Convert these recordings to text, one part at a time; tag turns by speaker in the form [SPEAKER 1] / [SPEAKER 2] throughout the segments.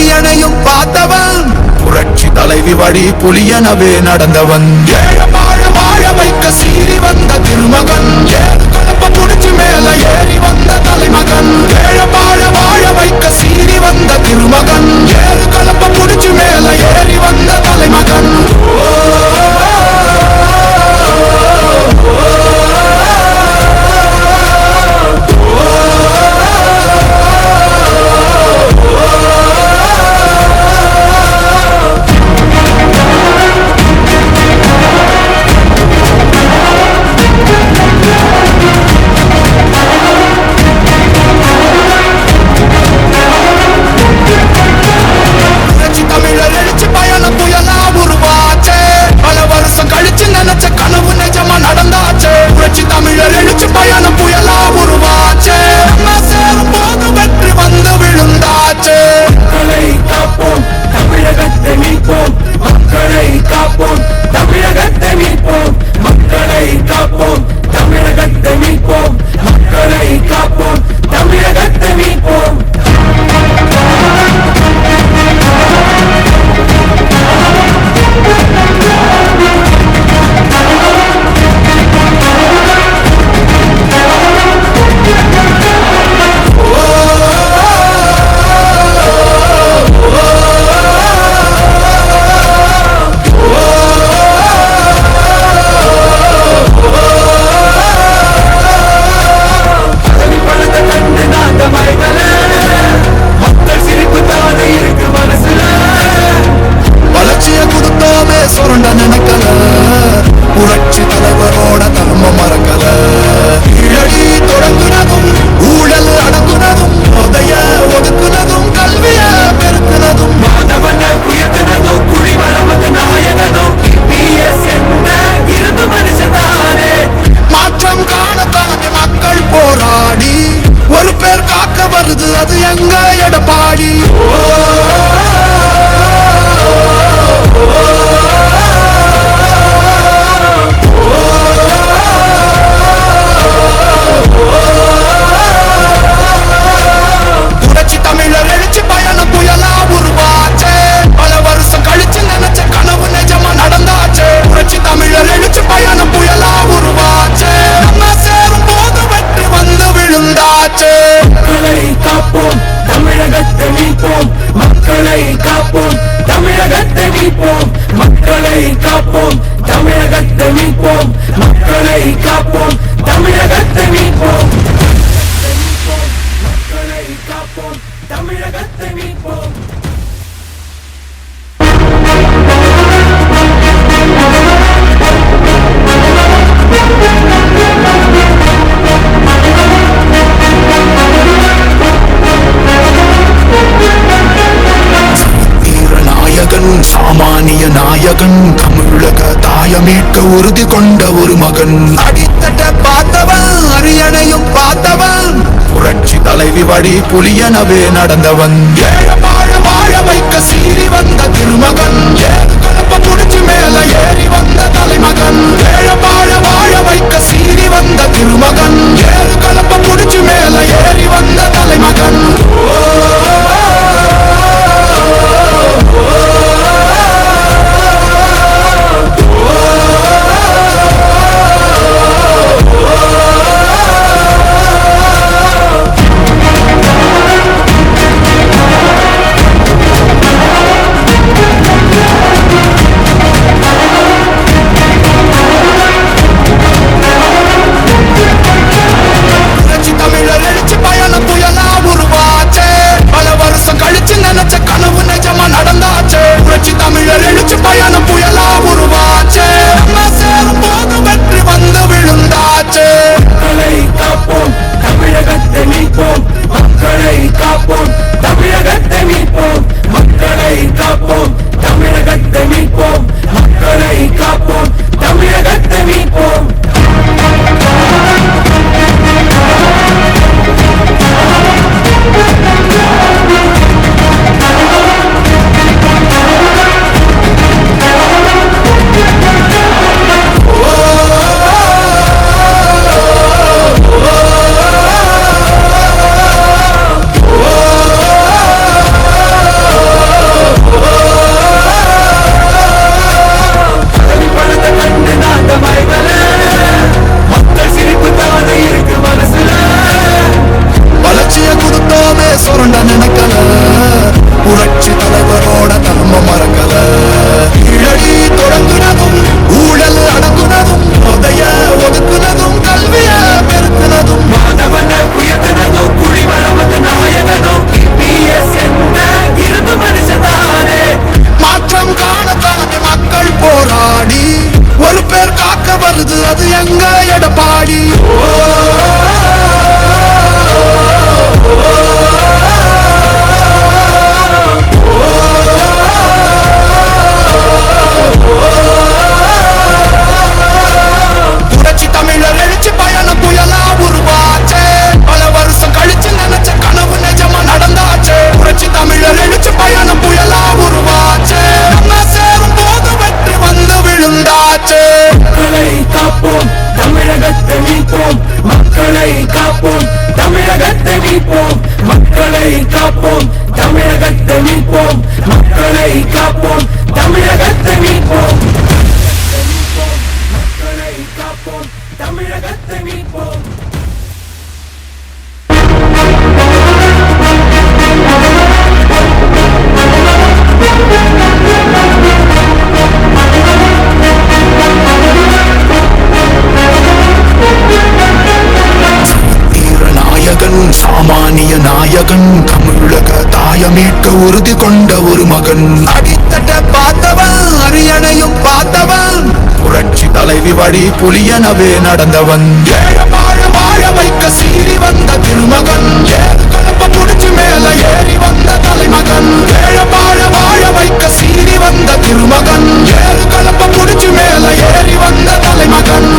[SPEAKER 1] அரியணையும் பார்த்தவன், புரட்சி தலைவி வழி புலியனவே நடந்தவன். ஏழ வாழ வாழ வைக்க சீறி வந்த திருமகன், ஏழு கலப்ப புடிச்சு மேல ஏறி வந்த தலைமகன். ஏழ வாழ வாழ வைக்க சீறி வந்த திருமகன், ஏழு கலப்ப புடிச்சு மேல ஏறி வந்த தலைமகன். அது எங்க எடப்பாடி. புரட்சி தமிழர் எழுச்சி பயணம் புயலா உருவாச்சே, பல வருஷம் கழிச்சு நினைச்ச கனவு நிஜமா நடந்தாச்சே. புரட்சி தமிழர் எழுச்சி பயணம் புயலா உருவாச்சே, நம்ம சேரும் போது வெற்றி வந்து விழுந்தாச்சே.
[SPEAKER 2] காப்போம் தமிழகத்தை மீட்போம், மக்களை காப்போம் தமிழகத்தை மீட்போம், மக்களை காப்போம் தமிழகத்தை மீட்போம், மக்களை காப்போம் தமிழகத்தை மீட்போம், மக்களை காப்போம் தமிழகத்தை மீட்போம்.
[SPEAKER 1] சாமானிய நாயகன், தமிழக தாயமீட்க உறுதி கொண்ட ஒரு மகன். அடித்தட்ட பார்த்தவன், அரியணையும் பார்த்தவன், புரட்சி தலைவி வழி புலியனவே நடந்தவன். ஏழ வாழ வாழ வைக்க சீறி வந்த திருமகன், ஏழு கலப்ப புடிச்சு மேல ஏறி வந்த தலைமகன். ஏழ வாழ வாழ வைக்க சீறி வந்த திருமகன், ஏழு கலப்ப புடிச்சு மேல ஏறி வந்த தலைமகன். புரட்சி தமிழர் எழுச்சி பயணம் புயலா உருவாச்சே,
[SPEAKER 2] தமிழகத்தை மீட்போம் மக்களை காப்போம் தமிழகத்தை மீட்போம் மக்களை காப்போம் தமிழகத்தை மீட்போம்
[SPEAKER 1] சாமானிய நாயகன் தமிழக தாயமீட்டு உறுதி கொண்ட ஒரு மகன் அடித்தட்ட பார்த்தவன் அரியணையும் பார்த்தவன் புரட்சி தலைவி வழி புலியனவே நடந்தவன் வாழ வாழ வைக்க சீறி வந்த திருமகன் கலப்ப புடிச்சு மேல ஏறி வந்த தலைமகன் வாழ வாழ வைக்க சீறி வந்த திருமகன் கலப்ப புடிச்சு மேல ஏறி வந்த தலைமகன்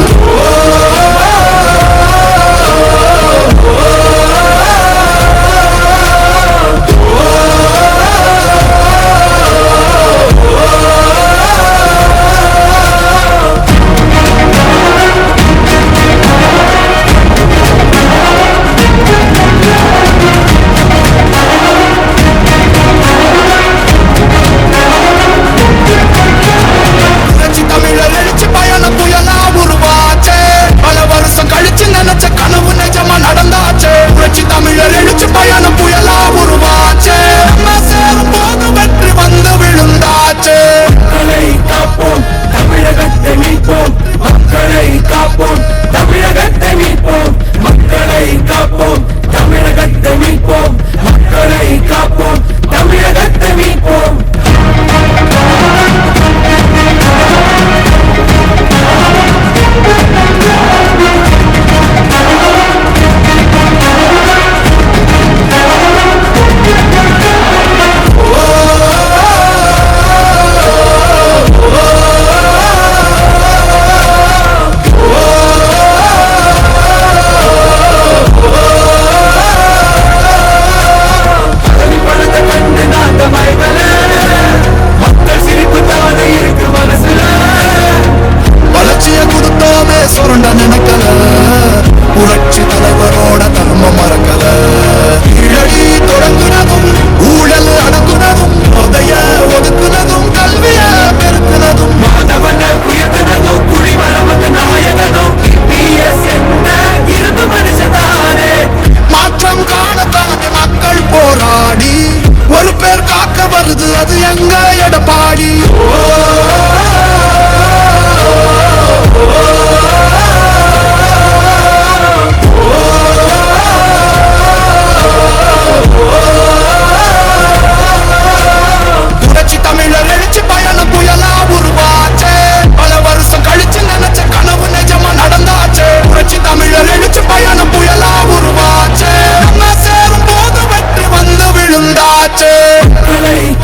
[SPEAKER 1] அது எங்க எடப்பாடி புரட்சி தமிழர் எழுச்சி பயணம் புயலா உருவாச்சே பல வருஷம் கழிச்சு நினைச்ச கனவு நிஜமா நடந்தாச்சே புரட்சி தமிழர் எழுச்சி பயணம் புயலா உருவாச்சே நம்ம சேரும் போது வெற்றி வந்து விழுந்தாச்சே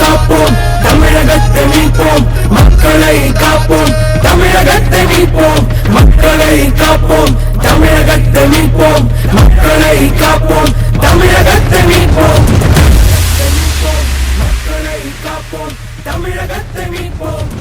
[SPEAKER 2] காப்போம் தமிழகத்தை மீட்போம் மக்களை காப்போம் தமிழகத்தை மீட்போம் மக்களை காப்போம் தமிழகத்தை மீட்போம் மக்களை காப்போம் தமிழகத்தை மீட்போம் மக்களை காப்போம் தமிழகத்தை மீட்போம்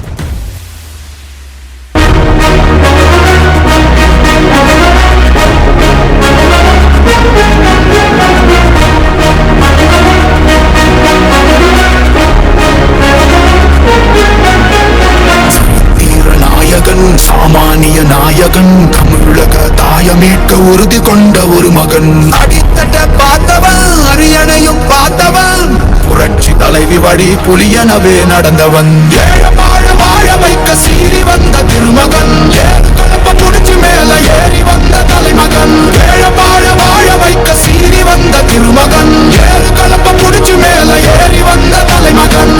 [SPEAKER 1] சாமானிய நாயகன் தமிழக தாயமீட்டு உறுதி கொண்ட ஒரு மகன் அடித்தட்ட பார்த்தவன் அரியணையும் பார்த்தவன் புரட்சி தலைவி வழி புலியனவே நடந்தவன் வாழ வாழ வைக்க சீறி வந்த திருமகன் கலப்ப புடிச்சு மேல ஏறி வந்த தலைமகன் வாழ வாழ வைக்க சீறி வந்த திருமகன் கலப்ப புடிச்சு மேல ஏறி வந்த தலைமகன்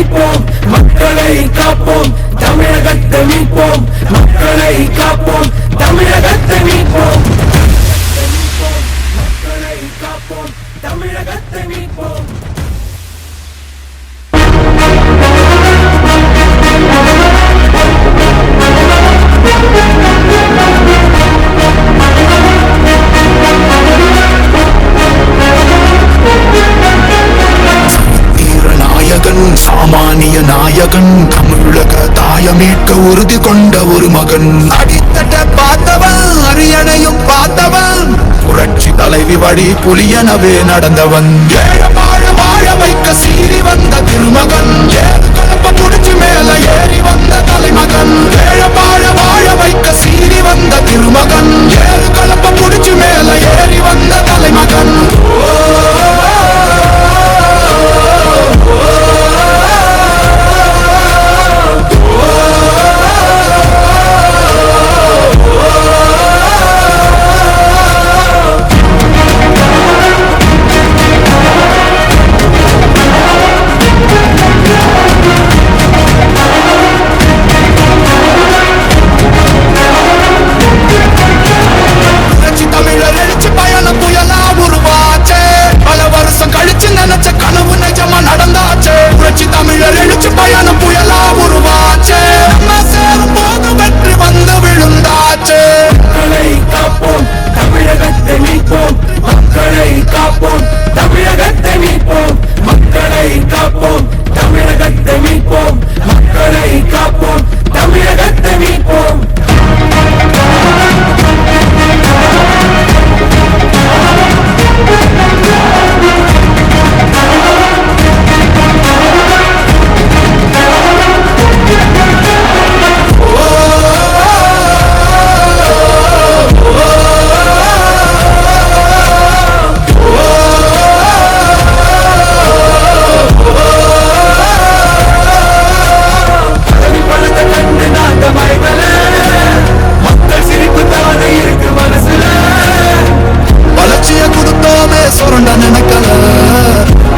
[SPEAKER 2] மீட்போம் மக்களை காப்போம் தமிழகத்தை மீட்போம் மக்களை காப்போம் தமிழகத்தை மீட்போம் மக்களை காப்போம் தமிழகத்தை மீட்போம்
[SPEAKER 1] சாமானிய நாயகன் தமிழக தாயமீட்க உறுதி கொண்ட ஒரு மகன் அடித்தட்ட பார்த்தவன் அரியணையும் பார்த்தவன் புரட்சி தலைவி வழி புலியனவே நடந்தவன் வாழ வாழ வைக்க சீறி வந்த திருமகன் கலப்ப புடிச்சு மேல ஏறி வந்த தலைமகன் வாழ வாழ வைக்க சீறி வந்த திருமகன் கலப்ப புடிச்சு மேல ஏறி வந்த தலைமகன்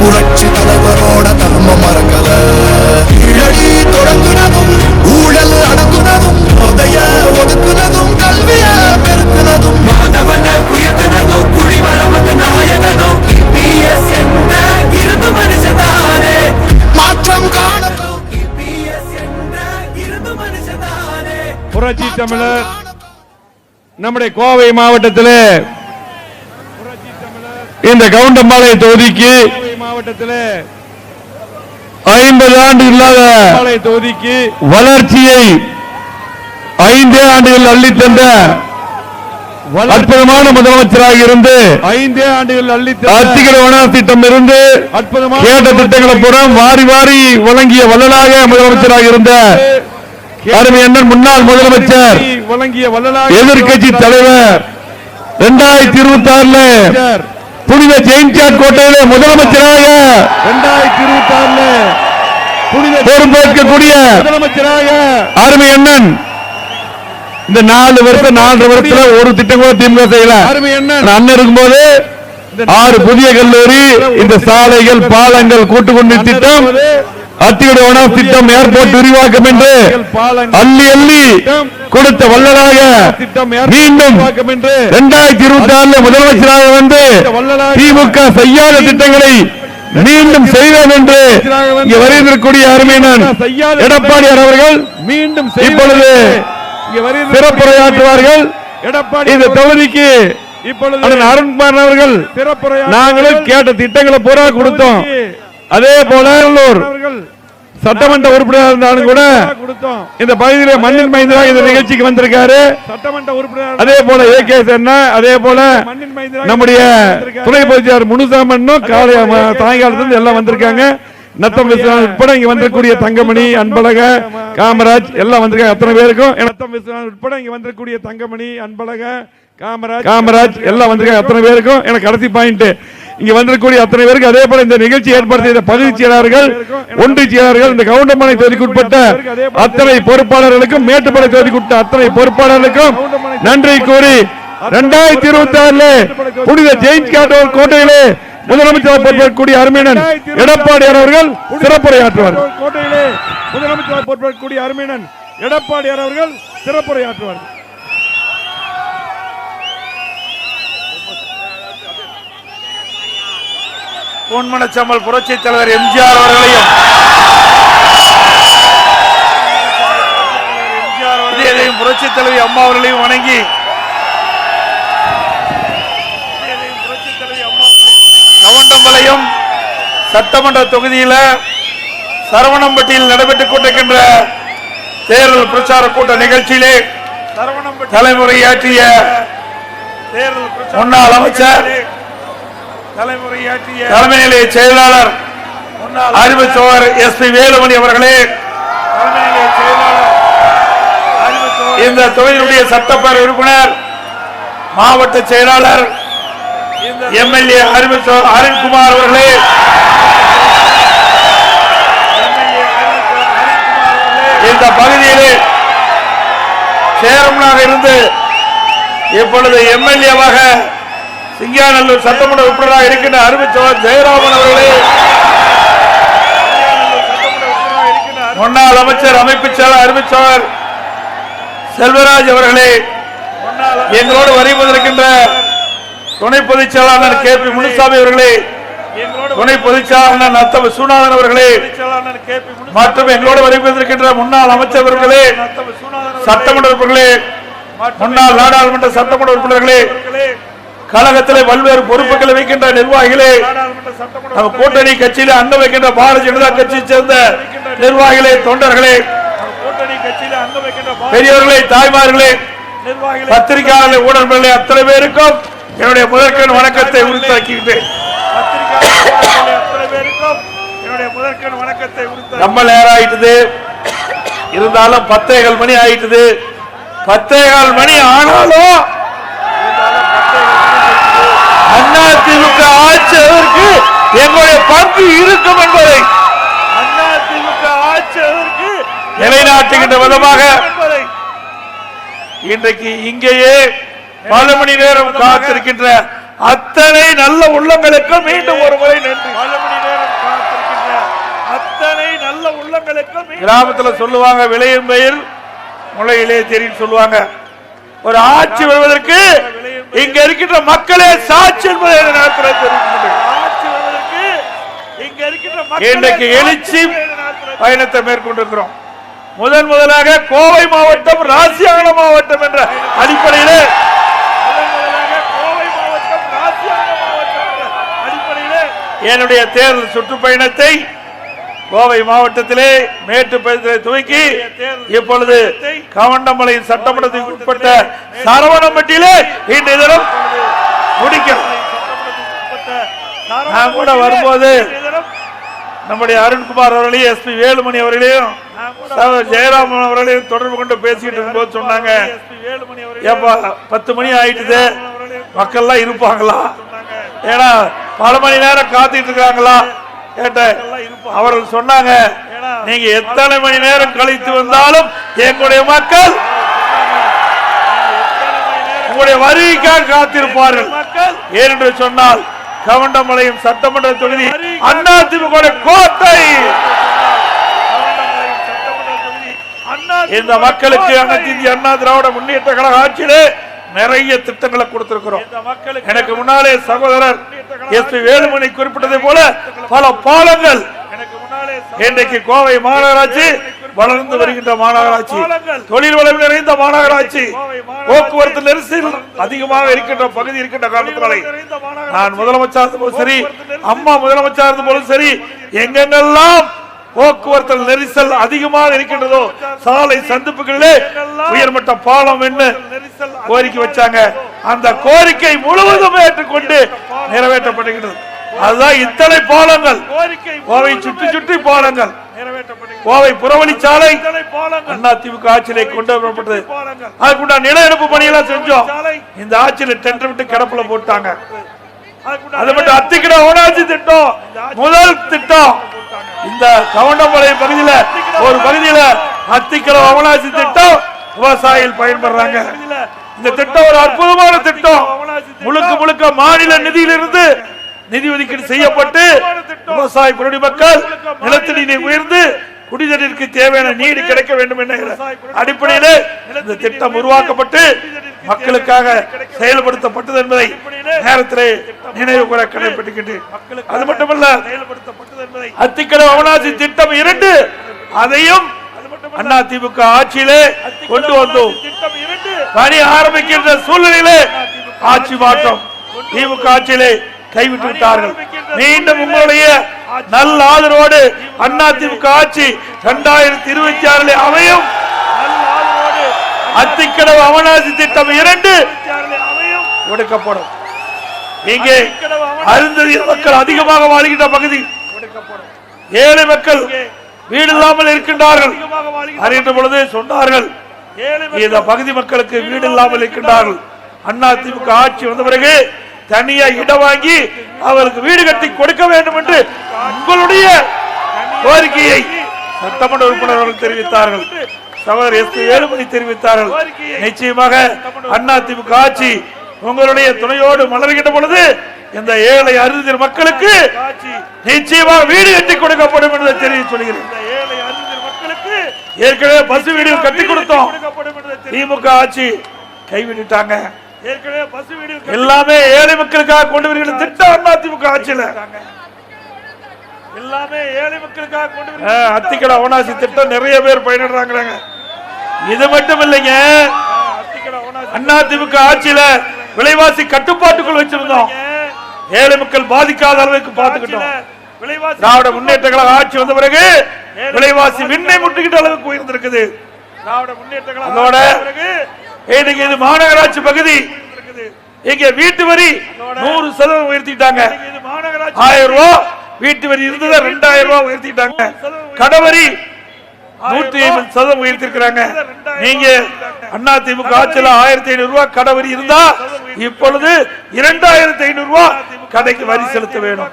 [SPEAKER 1] புரட்சி தலைவரோட தர்மம் மறக்கல கீழடி தொடங்குனதும் ஊழல் அடங்குனதும் உதய ஒதுக்குனதும் கல்விய பெருக்குனதும்
[SPEAKER 2] மாணவன உயர்த்தினதும் குடிமரமது நாயகனும் EPS என்ற இருந்து மனுஷதானே
[SPEAKER 1] மாற்றம் காணதும்
[SPEAKER 2] EPS என்ற இருந்து மனுஷதானே
[SPEAKER 3] புரட்சி தமிழர் நம்முடைய கோவை மாவட்டத்தில் இந்த கவுண்டம்பாளைய தொகுதிக்கு மாவட்டத்தில் 50 ஆண்டு இல்லாத தொகுதிக்கு வளர்ச்சியை 5 ஆண்டுகள் அள்ளித்தந்த அற்புதமான முதலமைச்சராக இருந்து 5 ஆண்டுகள் அள்ளித்தந்த அத்திகிர வனார் திட்டம் இருந்து அற்புதமான கேட்ட திட்டங்களை புறம் வாரி வாரி வழங்கிய வள்ளலாக முதலமைச்சராக இருந்த அருமை அண்ணன் முன்னாள் முதலமைச்சர் வழங்கிய வள்ளலாக எதிர்க்கட்சி தலைவர் 2026 புனித ஜெயின்சாட் கோட்டையிலே முதலமைச்சராக 2026 புனித பொறுப்பேற்கக்கூடிய முதலமைச்சராக அருமை அண்ணன் இந்த 4 வருஷம் 4.5 வருஷத்துல ஒரு திட்டம் கூட திமுக செய்யல. அருமை அண்ணன் இருக்கும்போது 6 புதிய கல்லூரி, இந்த சாலைகள், பாலங்கள், கூட்டுக்குடிநீர் திட்டம், அத்திகிர வனார் திட்டம், ஏர்போர்ட் விரிவாக்கம் என்று அள்ளி அள்ளி கொடுத்த வள்ளலாக மீண்டும் 2026 முதலமைச்சராக வந்து திமுக செய்யாத திட்டங்களை மீண்டும் செய்வோம் என்று இங்கே வருகின்றக்கூடிய அருமையினர் எடப்பாடியார் அவர்கள் மீண்டும் இப்பொழுது சிறப்புரையாற்றுவார்கள். எடப்பாடி இந்த தொகுதிக்கு இப்பொழுது அருண்குமார் அவர்கள் நாங்களும் கேட்ட திட்டங்களை பூரா கொடுத்தோம். அதே போல சட்டமன்ற உறுப்பினர் இருந்தாலும் கூட இந்த பகுதியில் மண்ணின் மைந்தராக இந்த நிகழ்ச்சிக்கு வந்திருக்காரு சட்டமன்ற உறுப்பினர். அதே போல ஏகேஎஸ் அண்ணா, அதே போல நம்முடைய துணை பொதுச்செயலாளர் முனுசாமன்னும் காலை சாயங்காலத்துல எல்லாம் வந்திருக்காங்க. நத்தம் விஸ்வநாத் உட்பட இங்க வந்திருக்கக்கூடிய தங்கமணி, அன்பழக, காமராஜ் எல்லாம் வந்திருக்காங்க. அத்தனை பேருக்கும் நத்தம் விஸ்வநாத் உட்பட இங்க வந்திருக்கக்கூடிய தங்கமணி, அன்பழக, காமராஜ் எல்லாம் வந்திருக்காங்க. அத்தனை பேருக்கும் எனக்கு கடைசி பாயிண்ட் இங்க வந்திருக்கக்கூடிய அத்தனை பேருக்கு, அதே போல இந்த நிகழ்ச்சி ஏற்படுத்திய பகுதி செயலாளர்கள், ஒன்றிய செயலாளர்கள், இந்த கவுண்டமனை தொகுதிக்குட்பட்ட அத்தனை பொறுப்பாளர்களுக்கும், மேட்டுப்பாளை தொகுதிக்குட்பட்ட அத்தனை பொறுப்பாளர்களுக்கும் நன்றி கூறி 2026 புனித ஜெயின்சாட் கோட்டையிலே முதலமைச்சர் பொறுப்பேற்கக்கூடிய அருமையண்ணன் எடப்பாடியார் அவர்கள் சிறப்புரையாற்றுவார்.
[SPEAKER 4] கோட்டையிலே முதலமைச்சர் பொறுப்பேற்கக்கூடிய அருமையண்ணன் எடப்பாடியார் அவர்கள் சிறப்புரையாற்றுவார்.
[SPEAKER 5] பொன்மனச்சம்மல் புரட்சி தலைவர் எம்ஜிஆர் அவர்களையும் புரட்சி தலைவி அம்மா அவர்களையும் வணங்கி கவுண்டம்பாளையம் சட்டமன்ற தொகுதியில் சரவணம்பட்டியில் நடைபெற்றுக் கொண்டிருக்கின்ற தேர்தல் பிரச்சார கூட்ட நிகழ்ச்சியிலே தலைமுறையாற்றிய முன்னாள் அமைச்சர் தலைமை நிலைய செயலாளர் அறிவு சோழர் SP வேலுமணி அவர்களே, இந்த தொகுதியினுடைய சட்டப்பேரவை உறுப்பினர் மாவட்ட செயலாளர் MLA அறிவு அருண்குமார் அவர்களே, இந்த பகுதியிலே சேர்மனாக இருந்து இப்பொழுது MLA-வாக சிங்காநல்லூர் சட்டமன்ற உறுப்பினராக இருக்கின்ற அறிவுச்சோழர் ஜெயராமன் அவர்களே, முன்னாள் அமைச்சர் அமைப்பு செயலர் அறிவுச்சோழர் செல்வராஜ் அவர்களே, எங்களோடு வருவதற்கின்ற துணை பொதுச் செயலாளர் KP முனுசாமி அவர்களே, துணை பொதுச் செயலாளர் நத்தவ சூனாதன் அவர்களே மற்றும் எங்களோடு வருவதற்கின்ற முன்னாள் அமைச்சர் அவர்களே, சட்டமன்ற உறுப்பினர்களே, முன்னாள் நாடாளுமன்ற சட்டமன்ற உறுப்பினர்களே, கழகத்திலே பல்வேறு பொறுப்புகளை வைக்கின்ற நிர்வாகிகளே, நம்ம கூட்டணி கட்சியில அங்க வைக்கின்ற பாரதிய ஜனதா கட்சியை சேர்ந்த நிர்வாகிகளே, தொண்டர்களே, பெரியவர்களே, தாய்மார்களே, பத்திரிகையாளர்களே, ஊடகங்களே, அத்தனை பேருக்கும் என்னுடைய முதற்கண் வணக்கத்தை உரித்தாக்கிட்டேன். நம்ம நேரம் ஆயிட்டது, இருந்தாலும் 10:15 மணி ஆயிட்டது. 10:15 மணி ஆனாலும் அதிமுக ஆட்சியதற்கு எங்களுடைய பங்கு இருக்கும் என்பதை அதிமுக ஆட்சியதற்கு நிலைநாட்டுகின்ற விதமாக இன்றைக்கு இங்கேயே பல மணி நேரம் காத்திருக்கின்ற அத்தனை நல்ல உள்ளங்களுக்கு மீண்டும் ஒரு முறை நன்றி. பல மணி நேரம் காத்திருக்கின்ற அத்தனை நல்ல உள்ளங்களுக்கு கிராமத்தில் சொல்லுவாங்க, விளையும் பயிர் முளையிலே தெரியும் சொல்லுவாங்க. ஒரு ஆட்சி வருவதற்கு இங்க இருக்கின்ற மக்களே சாட்சி என்பதை இன்றைக்கு எழுச்சி பயணத்தை மேற்கொண்டிருக்கிறோம். முதலாக கோவை மாவட்டம் ராசியான மாவட்டம் என்ற அடிப்படையில் என்னுடைய தேர்தல் சுற்றுப்பயணத்தை கோவை மாவட்டத்திலே மேட்டுப்பயணத்தை துவக்கி இப்பொழுது கவுண்டம்பாளையம் சட்டமன்றத்துக்கு உட்பட்ட சரவணம்பட்டியிலே இன்றைய தினம் முடிக்கிறோம். நான் கூட வரும்போது நம்முடைய அருண்குமார் அவர்களையும் SP வேலுமணி அவர்களையும் ஜெயராமன் அவர்களையும் தொடர்பு கொண்டு பேசிட்டு இருக்கும்போது சொன்னாங்க, ஏப்பா 10 மணி ஆயிட்டுது, மக்கள்லாம் இருப்பாங்களா, ஏன்னா பல மணி நேரம் காத்துட்டு இருக்காங்களா கேட்டேன். அவர்கள் சொன்னாங்க, நீங்க எத்தனை மணி நேரம் கழித்து வந்தாலும் எங்களுடைய மக்கள் உங்களுடைய வருகைக்காக காத்திருப்பார்கள். ஏனென்று சொன்னால் கவுண்டம்பாளையம் சட்டமன்ற தொகுதி அதிமுக கோட்டை. இந்த மக்களுக்கு அனைத்து இந்திய அண்ணா திராவிட முன்னேற்ற கழக ஆட்சியிலே நிறைய திட்டங்களை கொடுத்திருக்கிறோம். எனக்கு முன்னாலே சகோதரர் SP வேலுமணி குறிப்பிட்டதை போல பல பாலங்கள் இன்றைக்கு கோவை மாநகராட்சி வளர்ந்து வருகின்ற மாநகராட்சி, தொழில் வளம் நிறைந்த மாநகராட்சி, போக்குவரத்து நெரிசல் அதிகமாக இருக்கின்ற பகுதி இருக்கின்ற காரணத்தினாலே நான் முதலமைச்சர் போலும் சரி, அம்மா முதலமைச்சர் போலும் சரி, எங்கெங்கெல்லாம் போக்குவரத்து நெரிசல் அதிகமாக இருக்கின்றதோ சாலை சந்திப்புகளிலே உயர்மட்ட பாலம் என்ன கோரிக்கை வச்சாங்க. அந்த கோரிக்கை முழுவதும் ஏற்றுக்கொண்டு நிறைவேற்றப்படுகிறது. அதுதான் இத்தனை பாலங்கள், கோவை சுற்றி சுற்றி பாலங்கள், கோவை புறவழிச்சாலை அதிமுக ஆட்சியிலே கொண்டு வரப்பட்டது. அதுக்குண்டா நில எடுப்பு பணியெல்லாம் செஞ்சோம். இந்த ஆட்சியில டெண்டர் விட்டு கிடப்புல போட்டாங்க. அது மட்டும் அத்திக்கிட ஓனாட்சி திட்டம் முதல் திட்டம் இந்த கவுண்டம்பாளையம் பகுதியில் ஒரு பகுதியில் அத்திக்கிட அவனாசி திட்டம் விவசாயிகள் பயன்படுறாங்க. இந்த திட்டம் ஒரு அற்புதமான திட்டம். முழுக்க முழுக்க மாநில நிதியிலிருந்து நிதி ஒதுக்கீடு செய்யப்பட்டு விவசாய குடிமக்கள் நிலத்தடி உயர்ந்து குடிநீருக்கு தேவையான நீர் கிடைக்க வேண்டும் என்ற அடிப்படையில் இந்த திட்டம் உருவாக்கப்பட்டு மக்களுக்காக செயல்படுத்தப்பட்டது என்பதை நேரத்திலே நினைவு கூற கடமைப்பட்டிருக்கின்றேன். அது மட்டுமல்ல, அத்திக்கடவு அவனாசி திட்டம் 2 அதையும் அதிமுக ஆட்சியிலே கொண்டு வந்தோம். பணி ஆரம்பிக்கின்ற சூழ்நிலையிலே ஆட்சி மாற்றம் திமுக ஆட்சியிலே கைவிட்டு விட்டார்கள். மீண்டும் உங்களுடைய நல்ல ஆதரவோடு அதிமுக ஆட்சி 2026 அமையும். அத்திக்கடவு அவனாசி திட்டம் 2 ஒடுக்கப்படும். இங்கே அருந்ததி மக்கள் அதிகமாக வாழ்கின்ற பகுதி ஏழை மக்கள் வீடு இல்லாமல் இருக்கின்றார்கள். அறிகின்ற பொழுது சொன்னார்கள், இந்த பகுதி மக்களுக்கு வீடு இல்லாமல் இருக்கின்றார்கள். அதிமுக ஆட்சி வந்த பிறகு தனியா இடம் வாங்கி அவருக்கு வீடு கட்டி கொடுக்க வேண்டும் என்று உங்களுடைய கோரிக்கையை சட்டமன்ற உறுப்பினர்கள் தெரிவித்தார்கள். சகோதரர் எஸ் பி வேலுமணி தெரிவித்தார்கள். நிச்சயமாக அதிமுக ஆட்சி உங்களுடைய துணையோடு மலர்கின்ற பொழுது இந்த ஏழை அருந்ததி மக்களுக்கு நிச்சயமாக வீடு கட்டி கொடுக்கப்படும் என்று தெரிவித்து சொல்கிறேன். ஏற்கனவே பஸ் வீடு கட்டி கொடுத்தோம். திமுக ஆட்சி கைவிட்டாங்க. எல்லாமே ஏழை மக்களுக்காக கொண்டு வருகிற திட்டம் அதிமுக ஆட்சியில் எல்லாமே ஏழை மக்களுக்காக கொண்டு அத்திக்கடவு அவனாசி திட்டம் நிறைய பேர் பயன்படுறாங்க. இது மட்டும் இல்லைங்க, அதிமுக ஆட்சியில விலைவாசி கட்டுப்பாட்டுக்குள் வச்சிருந்தோம். ஏழை மக்கள் பாதிக்காத அளவுக்கு பார்த்துக்கிட்டோம். திராவிட முன்னேற்ற கழக ஆட்சி வந்த பிறகு விலைவாசி விண்ணை முட்டுகிட்ட அளவுக்கு உயர்ந்திருக்குது. திராவிட முன்னேற்ற கழக இன்னைக்கு இது மாநகராட்சி பகுதி. இங்க வீட்டு வரி 100% உயர்த்திட்டாங்க. 1000 ரூபாய் வீட்டு வரி இருந்தது 2000 ரூபாய் உயர்த்திட்டாங்க. கடவரி 150% உயர்த்திருக்கிறாங்க. நீங்க அதிமுக ஆட்சியில் 1500 ரூபாய் கடவரி இருந்தா இப்பொழுது 2500 ரூபாய் கடைக்கு வரி செலுத்த வேணும்.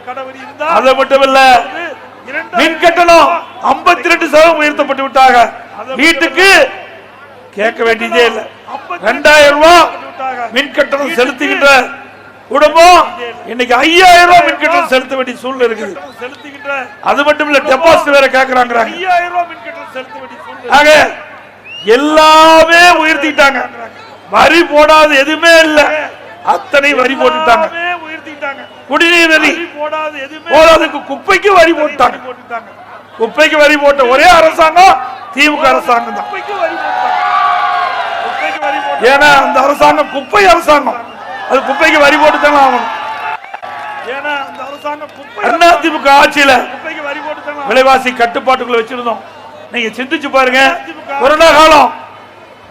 [SPEAKER 5] அது மட்டுமல்ல, மின் கட்டணம் 52% உயர்த்தப்பட்டு விட்டாங்க. வீட்டுக்கு கேட்க வேண்டியதே இல்லை. 2000 ரூபாய் மின் கட்டணம் செலுத்துகின்ற குடும்பம் இன்னைக்கு 5000 ரூபாய் மின் கட்டணம் செலுத்த வேண்டிய சூழ்நிலை இருக்குது. அது மட்டும் இல்ல, டெபாசிட் வேற கேட்கறாங்க. 5000 ரூபாய் மின் கட்டணம் செலுத்த வேண்டிய சூழ்நிலை. ஆக எல்லாமே உயர்த்திட்டாங்க. வரி போடாத எதுவுமே இல்ல, அத்தனை வரி போட்டுட்டாங்க. குடிநீர் வரி போடாததுக்கு குப்பைக்கு வரி போட்டாங்க. குப்பைக்கு வரி போட்ட ஒரே அரசாங்கம் திமுக அரசாங்கம் தான். ஏன்னா அந்த அரசாங்கம் குப்பை அரசாங்கம், அது குப்பைக்கு வரி போட்டு தானே ஆகணும். ஏன்னா அந்த அரசாங்கம் அதிமுக ஆட்சியில விலைவாசி கட்டுப்பாட்டுக்குள்ள வச்சிருந்தோம். நீங்க சிந்திச்சு பாருங்க, கொரோனா காலம்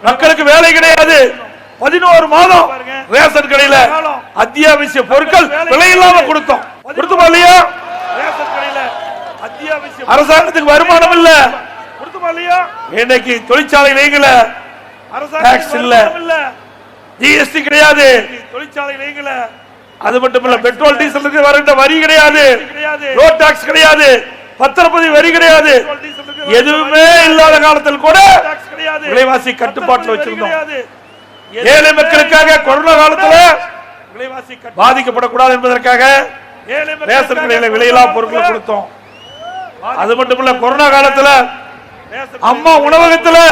[SPEAKER 5] மக்களுக்கு வேலை கிடையாது. 11 மாதம் ரேஷன் கடையில அத்தியாவசிய பொருட்கள் விலை இல்லாம கொடுத்தோம். கொடுத்தோமா இல்லையா? அரசாங்கத்துக்கு வருமானம் இல்ல. இன்னைக்கு தொழிற்சாலையில டாக்ஸ் இல்ல, ஜிஎஸ்டி கிடையாது, தொழிற்சாலையில அது மட்டும் இல்ல, பெட்ரோல் டீசலுக்கு வருகின்ற வரி கிடையாது, ரோட் டாக்ஸ் கிடையாது, பத்திரப்பதிவு வரி கிடையாது, எதுவுமே இல்லாத காலத்தில் கூட விலைவாசி கட்டுப்பாட்டில் வச்சிருந்தோம். ஏழை மக்களுக்காக கொரோனா காலத்தில் விலைவாசி பாதிக்கப்படக்கூடாது என்பதற்காக ரேஷன் கடையில விலையில்லா பொருட்களை கொடுத்தோம். அது மட்டும் இல்ல, கொரோனா காலத்தில் அம்மா உணவகத்தில்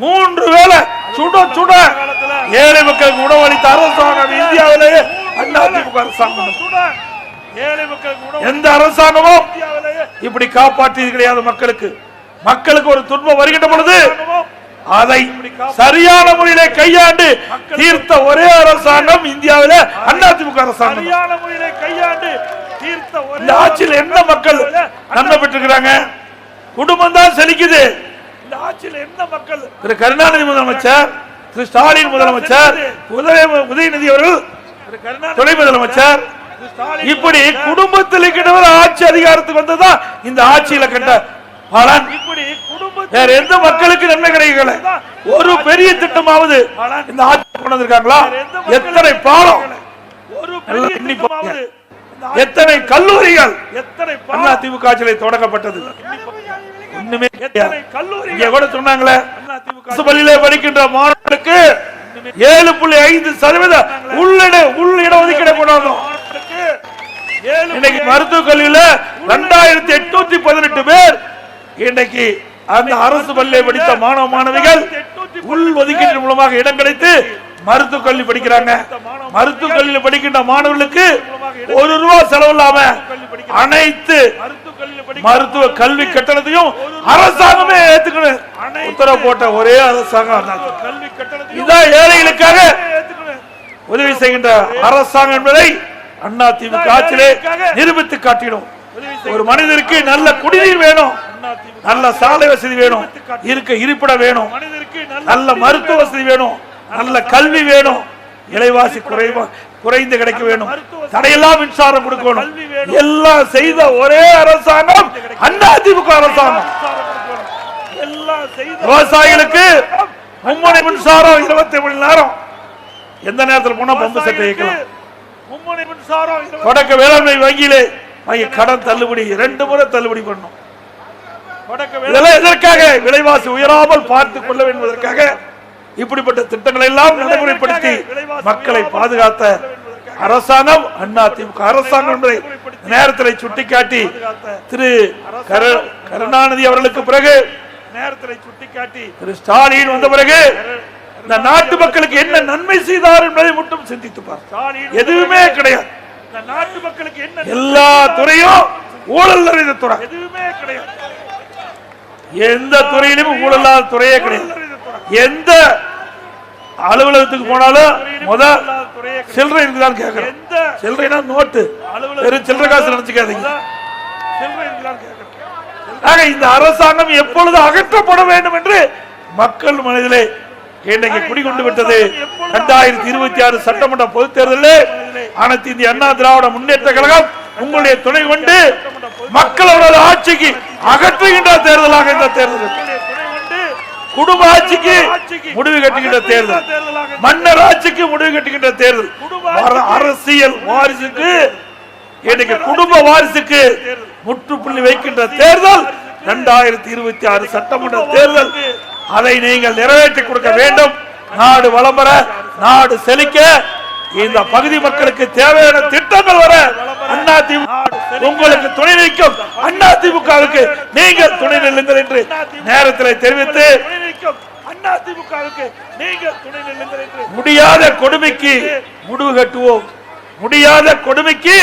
[SPEAKER 5] 3 வேளை சுட சுட ஏழை மக்களுக்கு உணவு அளித்த அரசாங்கம் இந்தியாவிலேயே அதிமுக அரசாங்கம். எந்த அரசாங்கமும் இப்படி காப்பாற்றியது கிடையாது. மக்களுக்கு ஒரு துன்பம் வருகின்ற பொழுது அதை சரியான முறையிலே கையாண்டு தீர்த்த ஒரே அரசாங்கம் இந்தியாவில அதிமுக அரசாங்கம். இந்த ஆட்சியில் என்ன மக்கள் நன்மை பெற்றிருக்கிறாங்க? குடும்பம் தான் செழிக்குது. இந்த ஆட்சியில் என்ன மக்கள்? திரு கருணாநிதி முதலமைச்சர், திரு ஸ்டாலின் முதலமைச்சர், உதயநிதி அவர்கள் துணை முதலமைச்சர், இப்படி குடும்பத்தில் இருக்கின்றவர் ஆட்சி அதிகாரத்துக்கு வந்ததா இந்த ஆட்சியில கண்ட பலன். வேற எந்த மக்களுக்கு நன்மை கிடைக்கல. ஒரு பெரிய திட்டமாவது இந்த ஆட்சி கொண்டு வந்திருக்காங்களா? எத்தனை பாலம், எத்தனை கல்லூரிகள், எத்தனை அதிமுக ஆட்சியில் தொடங்கப்பட்டது? ஒண்ணுமே கூட சொன்னாங்களே, பள்ளியிலே படிக்கின்ற மாணவர்களுக்கு 7.5% உள் இடஒதுக்கீடு கொண்டு வந்தோம். இன்னைக்கு மருத்துவக் கல்வியில 2818 பேர் இன்னைக்கு அந்த அரசு பள்ளியை படித்த மாணவ மாணவிகள் உள் ஒதுக்கீடு மூலமாக இடம் கிடைத்து மருத்துவக் கல்வி படிக்கிறாங்க. மருத்துவக் கல்வியில் படிக்கின்ற மாணவர்களுக்கு ₹1 செலவில்லாம அனைத்து மருத்துவ கல்வி கட்டணத்தையும் அரசாங்கமே ஏத்துக்கணும் உத்தரவு போட்ட ஒரே அரசாங்கம். இதான் ஏழைகளுக்காக உதவி செய்கின்ற அரசாங்கம் என்பதை அதிமுக ஆட்சியிலே நிரூபித்து காட்டிடும். ஒரு மனிதருக்கு நல்ல குடிநீர் வேணும், நல்ல சாலை வசதி வேணும், இருக்க இருப்பிடம் வேணும், நல்ல மருத்துவ வசதி வேணும், நல்ல கல்வி வேணும், விலைவாசி குறைந்து கிடைக்க வேணும், தடையெல்லாம் மின்சாரம் கொடுக்கணும். எல்லாம் செய்த ஒரே அரசாங்கம் அதிமுக அரசாங்கம். விவசாயிகளுக்கு மும்முனை மின்சாரம் 24 மணி நேரம், எந்த நேரத்தில் போனா பம்பு செட் வைக்கலாம். தொடக்க வேளாண்மை வங்கியிலே கடன் தள்ளுபடி 2 முறை தள்ளுபடி பண்ணும். இதற்காக விலைவாசி உயராமல் பார்த்துக் கொள்ள என்பதற்காக இப்படிப்பட்ட திட்டங்களை எல்லாம் நடைமுறைப்படுத்தி மக்களை பாதுகாத்த அரசாங்கம் அதிமுக அரசாங்கம் என்பதை நேரத்தில் சுட்டிக்காட்டி திரு கருணாநிதி அவர்களுக்கு பிறகு திரு ஸ்டாலின் வந்த பிறகு இந்த நாட்டு மக்களுக்கு என்ன நன்மை செய்தார் என்பதை மட்டும் சிந்தித்துப்பார். எதுவுமே கிடையாது. நாட்டு மக்களுக்கு என்ன எல்லா துறையும் ஊழல் நிறைந்த துறை, எதுவுமே கிடையாது. எந்த துறையிலும் ஊழலாத துறையே கிடையாது. எந்த அலுவலகத்துக்கு போனாலும் முதல் சில்லறை இருக்குதான் கேட்கிறோம். சில்லறைனா நோட்டு, வெறும் சில்லறை காசு நினைச்சுக்காதீங்க. இந்த அரசாங்கம் எப்பொழுது அகற்றப்பட வேண்டும் என்று மக்கள் மனதிலே இன்றைக்கு குடிகொண்டு விட்டது. 2026 சட்டமன்ற பொதுத் தேர்தலில் அனைத்து இந்திய அண்ணா திராவிட முன்னேற்ற கழகம் உங்களுடைய துணை கொண்டு மக்களோட ஆட்சிக்கு அகற்றுகின்ற தேர்தலாக இந்த தேர்தல், குடும்ப ஆட்சிக்கு முடிவு கட்டுகின்ற தேர்தல், மன்னர் ஆட்சிக்கு முடிவு கட்டுகின்ற தேர்தல், அரசியல் வாரிசுக்கு இன்னைக்கு குடும்ப வாரிசுக்கு முற்றுப்புள்ளி வைக்கின்ற தேர்தல் 2026 சட்டமன்ற தேர்தல். அதை நீங்கள் நிறைவேற்றி கொடுக்க வேண்டும். நாடு வளம் பெற, நாடு செழிக்க, இந்த பகுதி மக்களுக்கு தேவையான திட்டங்கள் வர உங்களுக்கு துணை நிற்கும். அதிமுகவுக்கு நீங்கள் துணை நில்லுங்கள் என்று நேரத்தில் தெரிவித்து முடியாத கொடுமைக்கு முடிவு கட்டுவோம், முடியாத கொடுமைக்கு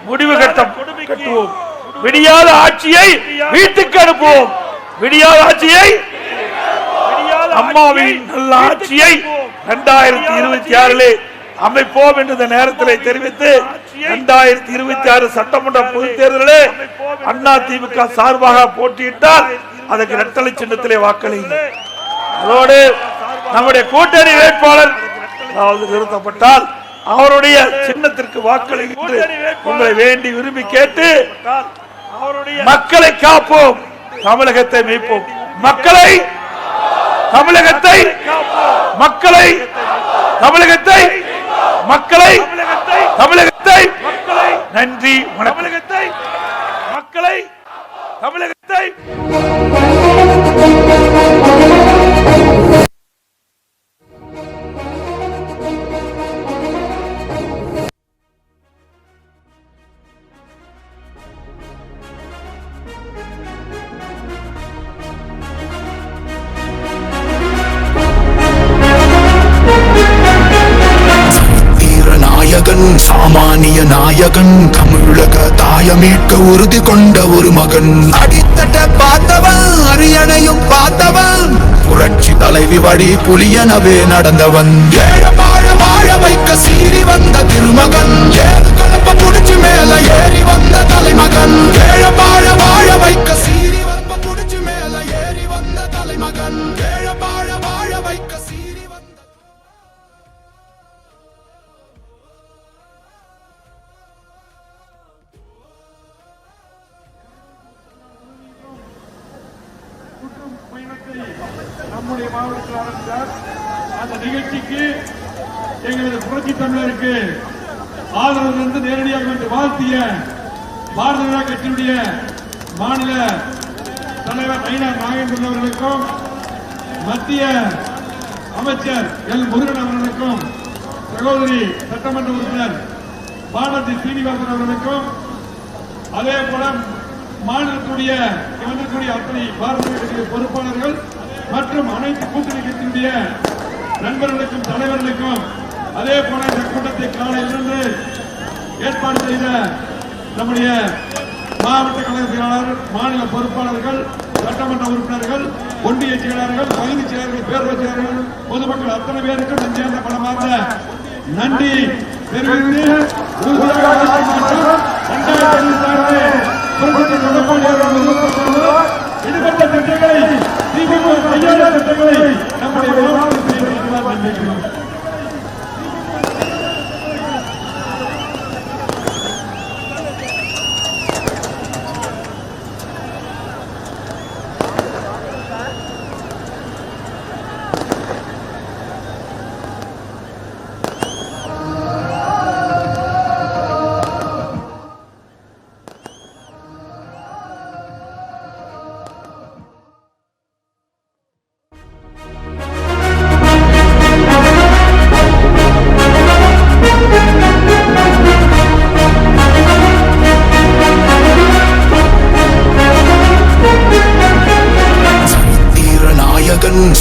[SPEAKER 5] முடிவு கட்டுவோம், விடியாத ஆட்சியை வீட்டுக்கு அனுப்புவோம், விடியாத ஆட்சியை அம்மாவின் நல்ல ஆட்சியை 2026 அமைப்போம் என்று இந்த நேரத்தில் தெரிவித்து 2026 சட்டமன்ற பொதுத் தேர்தலில் அதிமுக சார்பாக போட்டியிட்டால் அதற்கு இரட்டலை சின்னத்திலே வாக்களியுங்கள். அதோடு நம்முடைய கூட்டணி வேட்பாளர் நிறுத்தப்பட்டால் அவருடைய சின்னத்திற்கு வாக்களித்து உங்களை வேண்டி விரும்பி கேட்டு மக்களை காப்போம், தமிழகத்தை மீட்போம், மக்களை தமிழகத்தை மக்களை தமிழகத்தை மக்களை தமிழகத்தை நன்றி தமிழகத்தை மக்களை தமிழகத்தை
[SPEAKER 1] சாமானிய நாயகன், தமிழக தாயமீட்க உறுதி கொண்ட ஒரு மகன். அடித்தட்ட பார்த்தவன், அரியணையும் பார்த்தவன், புரட்சி தலைவி வழி புலியனவே நடந்தவன். ஏழ வாழ வாழ வைக்க சீறி வந்த திருமகன், ஏழு கலப்ப புடிச்சு மேல ஏறி வந்த தலைமகன். ஏழ வாழ வாழ வைக்க சீறி வந்த புடிச்சு மேல ஏறி வந்த தலைமகன். ஏழ வாழ வாழ வைக்க சீறி வந்த
[SPEAKER 4] நம்முடைய மாவட்டத்தில் ஆரம்பித்தார். அந்த நிகழ்ச்சிக்கு எங்களது புரட்சி தமிழருக்கு ஆதரவு நேரடியாக வந்து வாழ்த்திய பாரதிய ஜனதா கட்சியினுடைய மாநில தலைவர் நயினார் நாகேந்திரன் அவர்களுக்கும், மத்திய அமைச்சர் எல் முருகன் அவர்களுக்கும், சகோதரி சட்டமன்ற உறுப்பினர் பாலாஜி சீனிவாசன் அவர்களுக்கும் அதே போல மாநிலத்துடைய அத்தனை பாரதிய கட்சி பொறுப்பாளர்கள் மற்றும் அனைத்து கூட்டணி கட்சியினுடைய நண்பர்களுக்கும் தலைவர்களுக்கும் அதே போல இந்த கூட்டத்தை காலையிலிருந்து ஏற்பாடு செய்த நம்முடைய மாவட்ட கழக செயலாளர், மாநில பொறுப்பாளர்கள், சட்டமன்ற உறுப்பினர்கள், ஒன்றிய செயலாளர்கள், பகுதி செயலாளர்கள், பேரவைச் செயலாளர்கள், பொதுமக்கள் அத்தனை பேருக்கும் நெஞ்சார்ந்த பலமாக நன்றி தெரிவித்து ஈடுபட்ட திட்டங்களை திமுக கையாள திட்டங்களை நம்முடைய மாவட்டத்தில் நன்றிக்கிறோம்.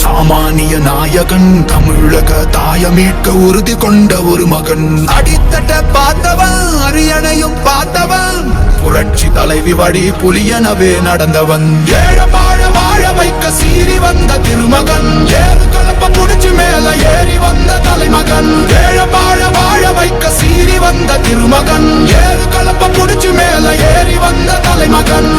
[SPEAKER 1] சாமானிய நாயகன், தமிழக தாய மீட்க உறுதி கொண்ட ஒரு மகன். அடித்தட்ட பார்த்தவன், அரியணையும் பார்த்தவன், புரட்சி தலைவி வழி புலியனவே நடந்தவன். ஏழ வாழ வாழ வைக்க சீறி வந்த திருமகன், ஏறு கலப்ப புடிச்சு மேல ஏறி வந்த தலைமகன். ஏழ வாழ வாழ வைக்க சீறி வந்த திருமகன், ஏறு கலப்ப புடிச்சு மேல ஏறி வந்த தலைமகன்.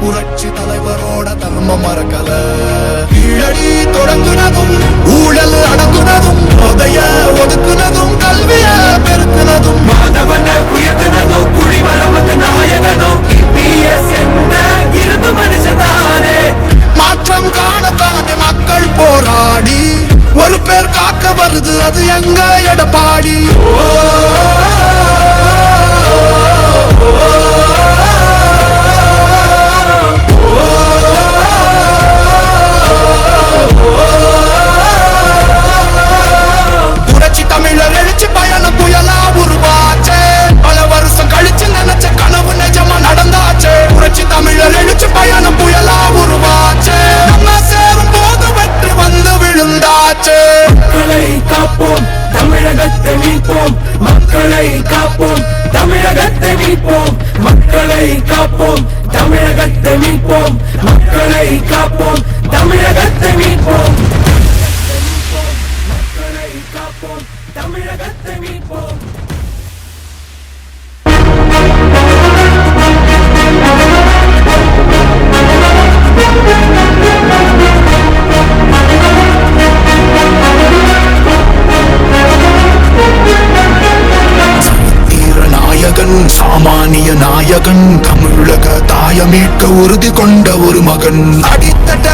[SPEAKER 1] புரட்சி தலைவரோட தர்மம் மறக்கல. கீழடி தொடங்குனதும், ஊழல் அடங்குனதும், போதைய ஒதுக்குனதும், கல்விய பெருக்குனதும்,
[SPEAKER 2] மாதவன உயர்த்தினதும், குடிமரமது நாயகனும், EPS என்ற இரும்பு மனுஷதானே.
[SPEAKER 1] மாற்றம் காணத்தானே மக்கள் போராடி ஒரு பேர் காக்க வருது, அது எங்க எடப்பாடி. புரட்சி தமிழர் எழுச்சி பயணம் புயலா உருவாச்சே, பல வருஷம் கழிச்சு நினைச்ச கனவு நிஜமா நடந்தாச்சே. புரட்சி தமிழர் எழுச்சி பயணம் புயலா உருவாச்சே, நம்ம சேரும் போது வெற்றி வந்து விழுந்தாச்சே.
[SPEAKER 2] மக்களை காப்போம், தமிழகத்தை மீட்போம். மக்களை காப்போம், தமிழகத்தை மீட்போம். மக்களை காப்போம், தமிழகத்தை மீட்போம். மக்களை காப்போம், தமிழகத்தை மீட்போம். மக்களை காப்போம், தமிழகத்தை மீட்போம்.
[SPEAKER 1] சாமானிய நாயகன், தமிழக தாய மீட்க உறுதி கொண்ட ஒரு மகன். அடித்தட்ட